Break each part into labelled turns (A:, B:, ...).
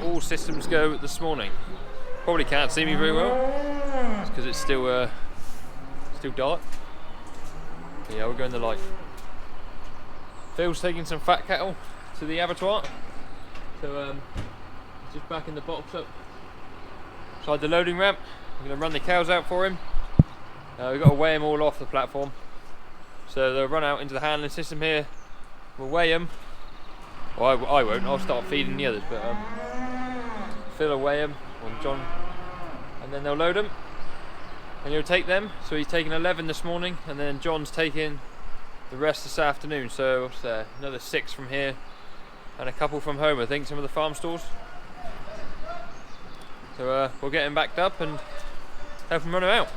A: all systems go this morning. Probably can't see me very well, because it's still dark. But yeah, we're going the light. Phil's taking some fat cattle to the abattoir, so he's just backing the box up beside the loading ramp. I'm going to run the cows out for him. We've got to weigh them all off the platform, so they'll run out into the handling system here. We'll weigh them. Well, I won't. I'll start feeding the others, but Phil will weigh them, or John, and then they'll load them, and he'll take them. So he's taking 11 this morning, and then John's taking the rest this afternoon. So what's there? Another 6 from here, and a couple from home, I think, some of the farm stores. So we'll get him backed up and help him run them out.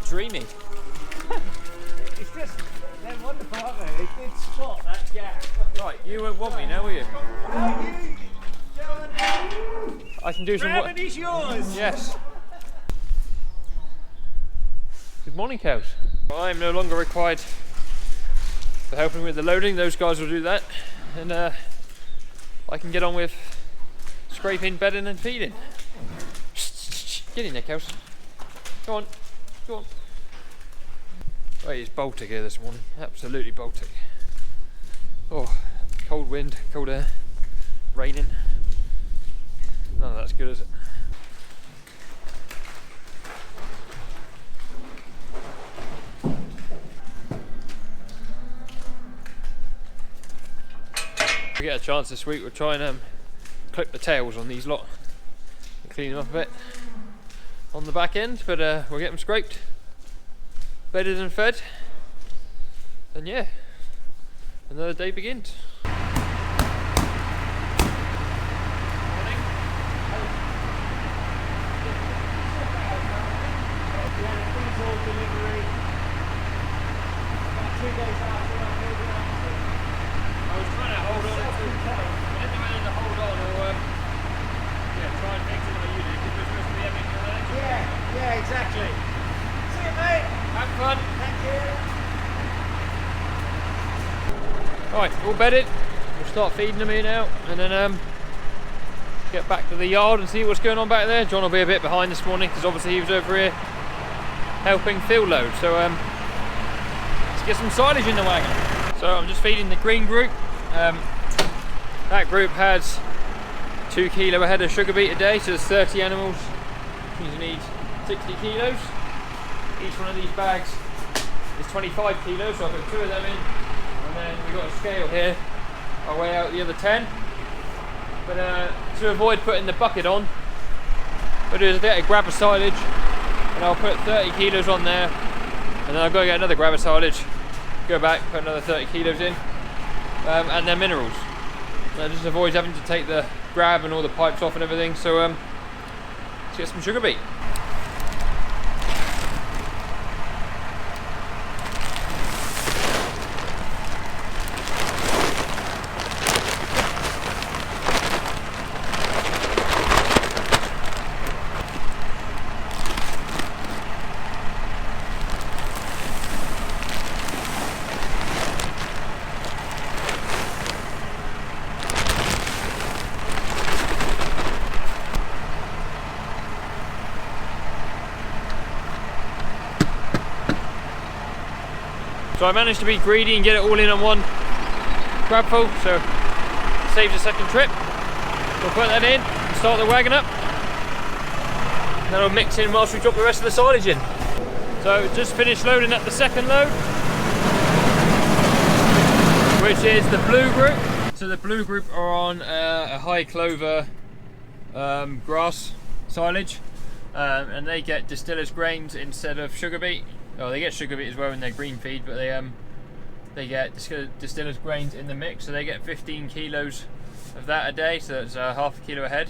A: Dreamy.
B: It's just, they're wonderful, aren't they? They did spot that gap.
A: Right, you won't want me now, will you? I can do some work.
B: Gravity's yours.
A: Yes. Good morning, cows. I'm no longer required for helping with the loading. Those guys will do that, and I can get on with scraping, bedding, and feeding. Get in there, cows. Go on. Go on. Oh, it's Baltic here this morning. Absolutely Baltic. Oh, cold wind, cold air, raining. None of that's good, is it? If we get a chance this week, we'll try and clip the tails on these lot and clean them up a bit on the back end, but we'll get them scraped, bedded and fed, and yeah, another day begins.
B: Yeah, exactly. See you, mate.
A: Have fun.
B: Thank you.
A: Alright, all bedded. We'll start feeding them in now, and then get back to the yard and see what's going on back there. John will be a bit behind this morning because obviously he was over here helping Phil load. So let's get some silage in the wagon. So I'm just feeding the green group. That group has 2 kilo a head of sugar beet a day, so there's 30 animals. Which means you need 60 kilos. Each one of these bags is 25 kilos, so I put 2 of them in, and then we've got a scale here. I'll weigh out the other 10. But to avoid putting the bucket on, what I'll do is get a grab of silage, and I'll put 30 kilos on there, and then I'll go get another grab of silage, go back, put another 30 kilos in, and then minerals. And that just avoids having to take the grab and all the pipes off and everything. So let's get some sugar beet. So I managed to be greedy and get it all in on one grabful, so it saves a second trip. We'll put that in and start the wagon up. Then I'll mix in whilst we drop the rest of the silage in. So just finished loading up the second load, which is the blue group. So the blue group are on a high clover grass silage, and they get distiller's grains instead of sugar beet. Oh, they get sugar beet as well in their green feed, but they get distiller's grains in the mix, so they get 15 kilos of that a day, so that's half a kilo a head.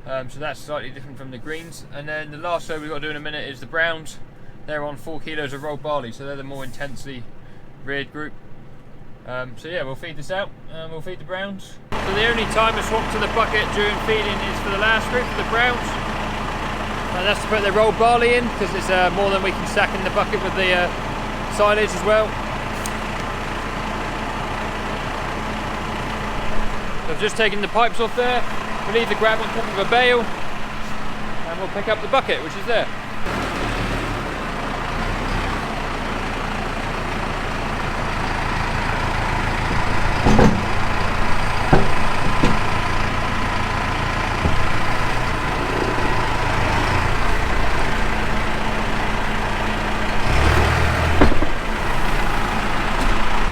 A: So that's slightly different from the greens. And then the last load we've got to do in a minute is the browns. They're on 4 kilos of rolled barley, so they're the more intensely reared group. So yeah, we'll feed this out and we'll feed the browns. So the only time I swap to the bucket during feeding is for the last group, for the browns. And that's to put the rolled barley in, because it's more than we can stack in the bucket with the silage as well. So I've just taken the pipes off there, we'll leave the grab on top of a bale, and we'll pick up the bucket, which is there.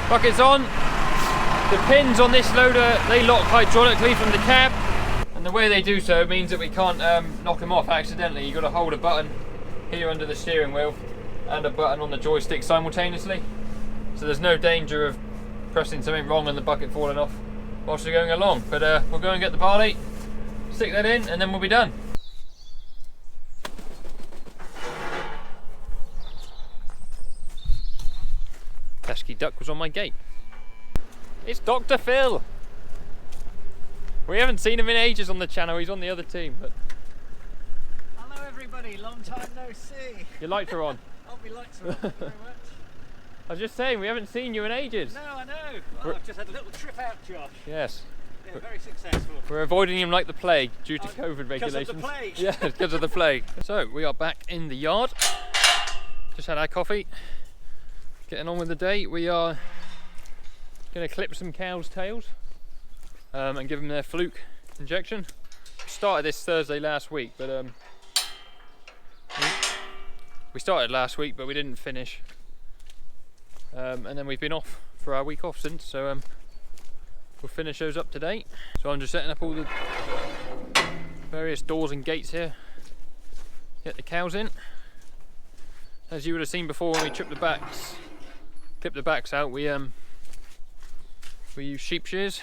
A: Bucket's on. The pins on this loader, they lock hydraulically from the cab, and the way they do so means that we can't knock them off accidentally. You've got to hold a button here under the steering wheel and a button on the joystick simultaneously, so there's no danger of pressing something wrong and the bucket falling off whilst you're going along. But we'll go and get the barley, stick that in, and then we'll be done. Pesky duck was on my gate. It's Dr. Phil. We haven't seen him in ages on the channel. He's on the other team. But
B: Hello everybody, long time no see.
A: your lights are on.
B: Oh, my lights are on, thank you very much.
A: I was just saying, we haven't seen you in ages.
B: No, I know. Well, I've just had a little trip out, Josh.
A: Yes.
B: Yeah, very successful.
A: We're avoiding him like the plague due to COVID regulations.
B: Because of the plague.
A: Yeah, because of the plague. So we are back in the yard. Just had our coffee. Getting on with the day. We are going to clip some cows' tails and give them their fluke injection. Started this Thursday last week, but we started last week, but we didn't finish. And then we've been off for our week off since, so we'll finish those up today. So I'm just setting up all the various doors and gates here. Get the cows in. As you would have seen before, when we clip the backs out, we use sheep shears.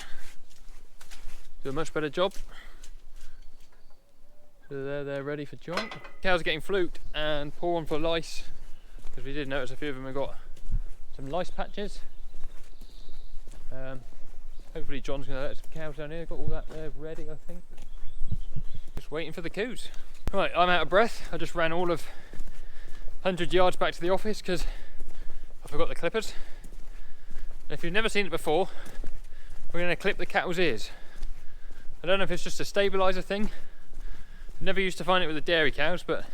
A: Do a much better job. So they're ready for joint. Cows are getting fluked and pour on for lice, because we did notice a few of them have got some lice patches. Hopefully John's going to let some cows down here. Got all that there ready, I think. Just waiting for the coos. Right, I'm out of breath. I just ran all of 100 yards back to the office because I forgot the clippers. And if you've never seen it before, we're going to clip the cattle's ears. I don't know if it's just a stabiliser thing. Never used to find it with the dairy cows, but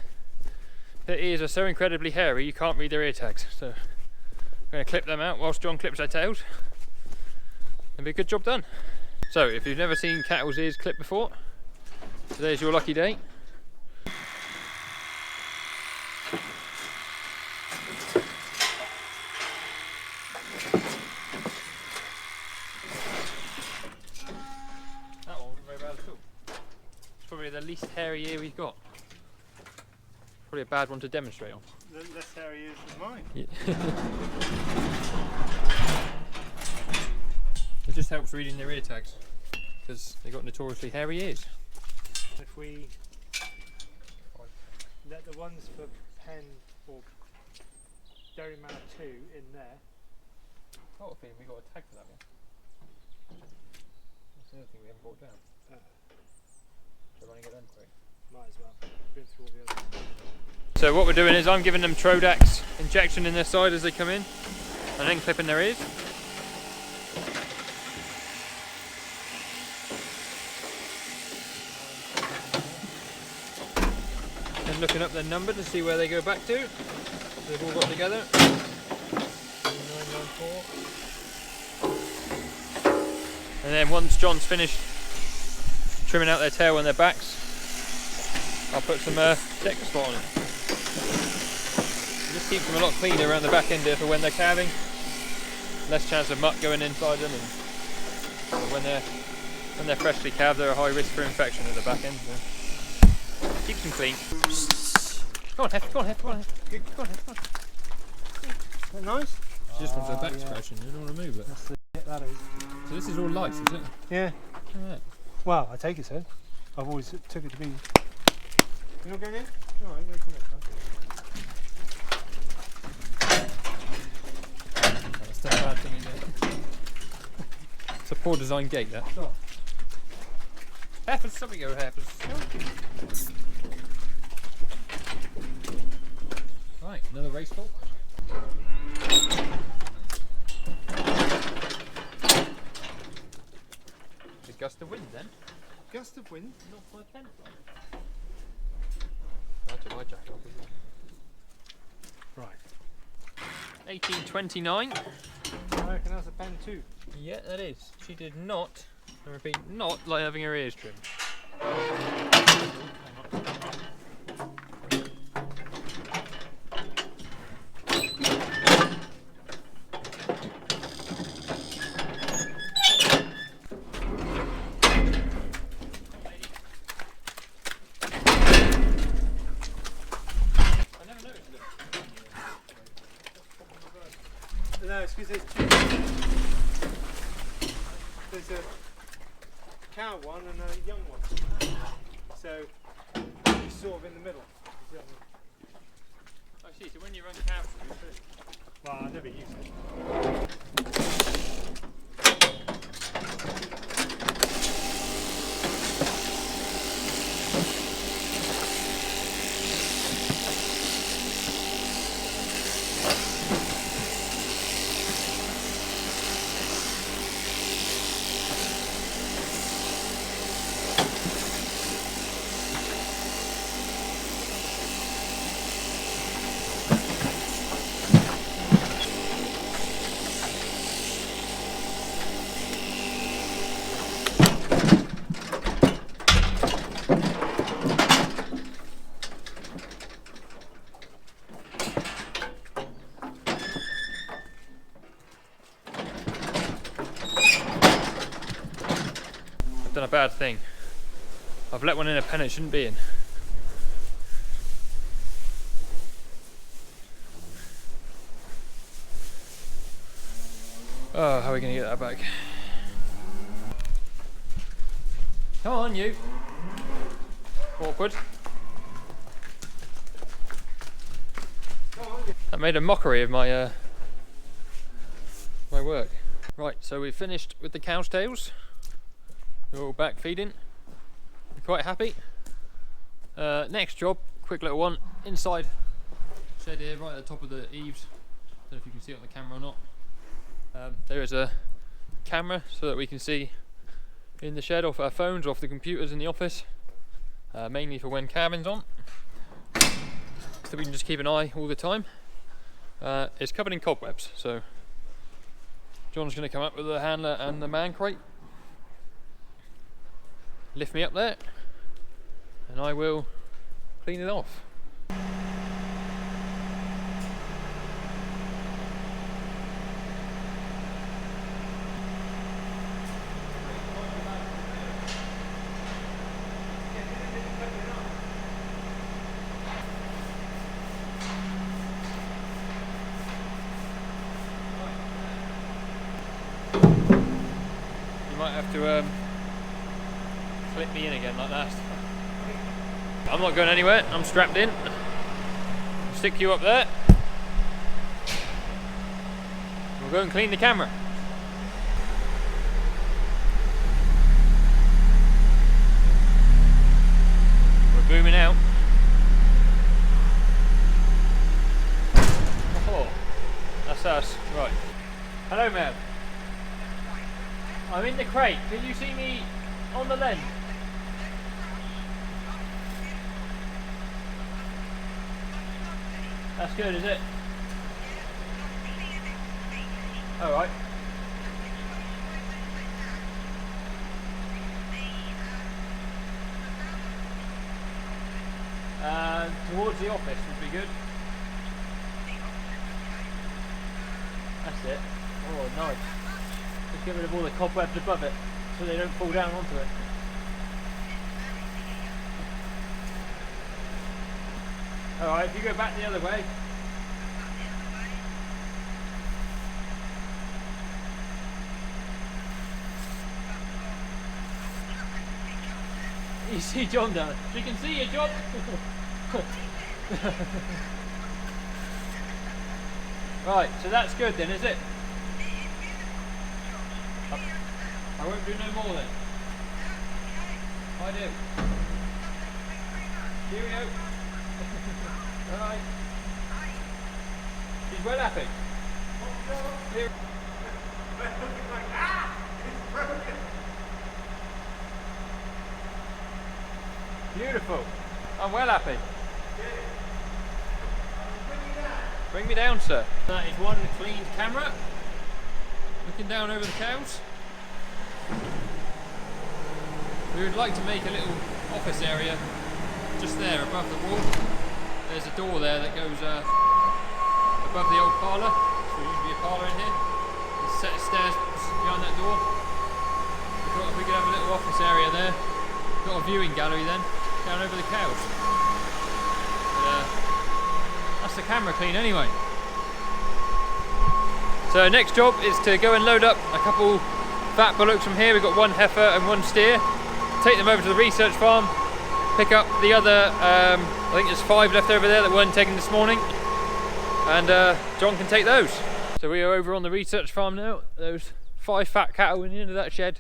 A: their ears are so incredibly hairy you can't read their ear tags. So we're going to clip them out whilst John clips their tails. It'll be a good job done. So if you've never seen cattle's ears clipped before, today's your lucky day. That one wasn't very bad at all. It's probably the least hairy ear we've got. Probably a bad one to demonstrate on.
B: The less hairy ears than mine.
A: Yeah. It just helps reading their ear tags, because they've got notoriously hairy ears.
B: If we let the ones for pen or dairy manor 2 in there.
A: Oh, I think we got a tag for that one. That's the other thing we haven't brought down. So we're running it then quick.
B: Might as well. Been through all the others.
A: So what we're doing is I'm giving them Trodax injection in their side as they come in, and then clipping their ears. And looking up their number to see where they go back to. So they've all got together. 994. And then once John's finished trimming out their tail and their backs, I'll put some deck spot on it. It just keeps them a lot cleaner around the back end here for when they're calving. Less chance of muck going inside them, and when they're freshly calved, they're a high risk for infection at the back end. So keeps them clean. Go on, Hef, go on, Hef, go on, Hef. Go on, Hef, go on.
B: Is that nice?
A: Oh, She just wants her back
B: yeah.
A: scratching. You don't want to move it.
B: That's the shit that is.
A: So this is all life, is it?
B: Yeah.
A: Alright.
B: Well, I take it so. I've always took it to be. You're not going in? Alright, wait till next time.
A: That's not a bad thing, is it? It's a poor design gate, that.
B: Stop.
A: Heifers, something go heifers. Right, another race fault. A gust of wind then?
B: Gust of wind?
A: Not my pen. I took my jacket off as well.
B: Right.
A: 1829.
B: I reckon that's a pen too.
A: Yeah, that is. She did not, I repeat, not like having her ears trimmed.
B: No, it's because there's two. There's a cow one and a young one. So it's sort of in the middle. You see what I mean?
A: I see, so when you run cows,
B: Well, I never use it.
A: done a bad thing. I've let one in a pen it shouldn't be in. Oh, how are we going to get that back? Come on, you. Awkward. That made a mockery of my my work. Right, so we've finished with the cow's tails. They're all back feeding. I'm quite happy. Next job, quick little one, inside shed here, right at the top of the eaves. Don't know if you can see it on the camera or not. There is a camera so that we can see in the shed off our phones, off the computers in the office, mainly for when cabin's on, so we can just keep an eye all the time. It's covered in cobwebs, so John's going to come up with the handler and the man crate, lift me up there, and I will clean it off. You might have to clip me in again like that. I'm not going anywhere, I'm strapped in. Stick you up there. We'll go and clean the camera. We're booming out. Oh, that's us. Right. Hello, ma'am. I'm in the crate. Can you see me on the lens? That's good, is it? Alright. Towards the office would be good. That's it. Oh, nice. Just get rid of all the cobwebs above it so they don't fall down onto it. Alright, if you go back the other way. You see John down there. She can see you, John. Right, so that's good then, is it? I won't do no more then. I do. Cheerio. Alright. She's well happy. Here. Beautiful. I'm well happy. Bring me down, sir. That is one cleaned camera. Looking down over the cows. We would like to make a little office area just there above the wall. There's a door there that goes above the old parlour. So there used to be a parlour in here. There's a set of stairs behind that door. We thought if we could have a little office area there. Got a viewing gallery then, down over the cows. But, that's the camera clean anyway. So next job is to go and load up a couple fat bullocks from here. We've got one heifer and one steer. Take them over to the research farm, pick up the other, I think there's 5 left over there that weren't taken this morning, and John can take those. So we are over on the research farm now. Those 5 fat cattle in the end of that shed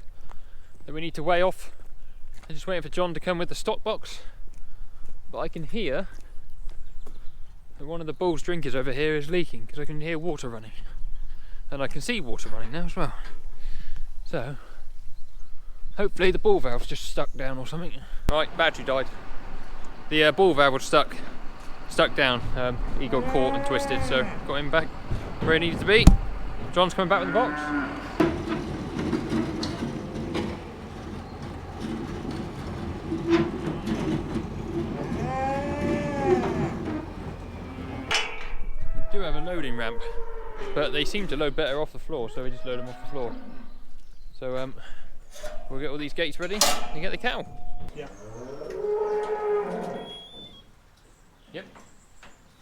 A: that we need to weigh off. I'm just waiting for John to come with the stock box, but I can hear that one of the bull's drinkers over here is leaking because I can hear water running, and I can see water running now as well. So hopefully the ball valve's just stuck down or something. Right, battery died. The ball valve was stuck down. He got caught and twisted, so got him back where he needed to be. John's coming back with the box. We do have a loading ramp, but they seem to load better off the floor, so we just load them off the floor. So we'll get all these gates ready and get the cow.
B: Yeah.
A: Yep.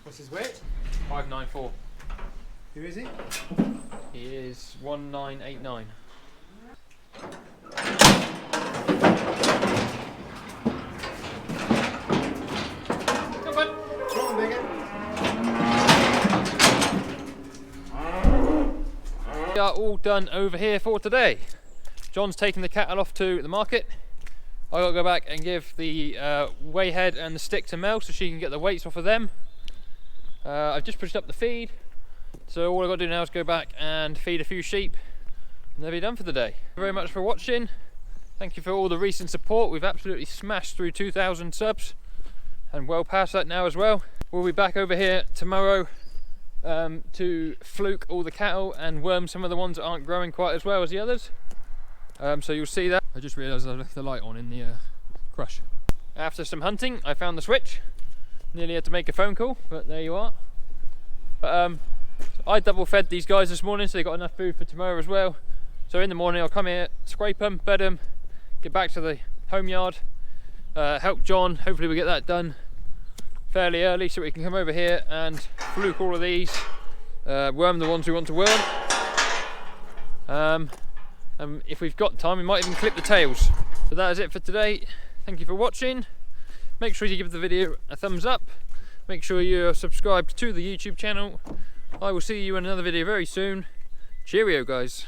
B: What's his weight?
A: 594.
B: Who is he?
A: He is 1989. Come on.
B: Come on, Bigot.
A: We are all done over here for today. John's taking the cattle off to the market. I got to go back and give the weigh head and the stick to Mel so she can get the weights off of them. I've just pushed up the feed, so all I've got to do now is go back and feed a few sheep and they'll be done for the day. Thank you very much for watching. Thank you for all the recent support. We've absolutely smashed through 2,000 subs and well past that now as well. We'll be back over here tomorrow to fluke all the cattle and worm some of the ones that aren't growing quite as well as the others. So you'll see that. I just realised I left the light on in the crush. After some hunting, I found the switch. Nearly had to make a phone call, but there you are. But I double fed these guys this morning, so they got enough food for tomorrow as well. So in the morning I'll come here, scrape them, bed them, get back to the home yard, help John. Hopefully we get that done fairly early so we can come over here and fluke all of these, worm the ones we want to worm. And if we've got time, we might even clip the tails. So that is it for today. Thank you for watching. Make sure you give the video a thumbs up. Make sure you're subscribed to the YouTube channel. I will see you in another video very soon. Cheerio, guys.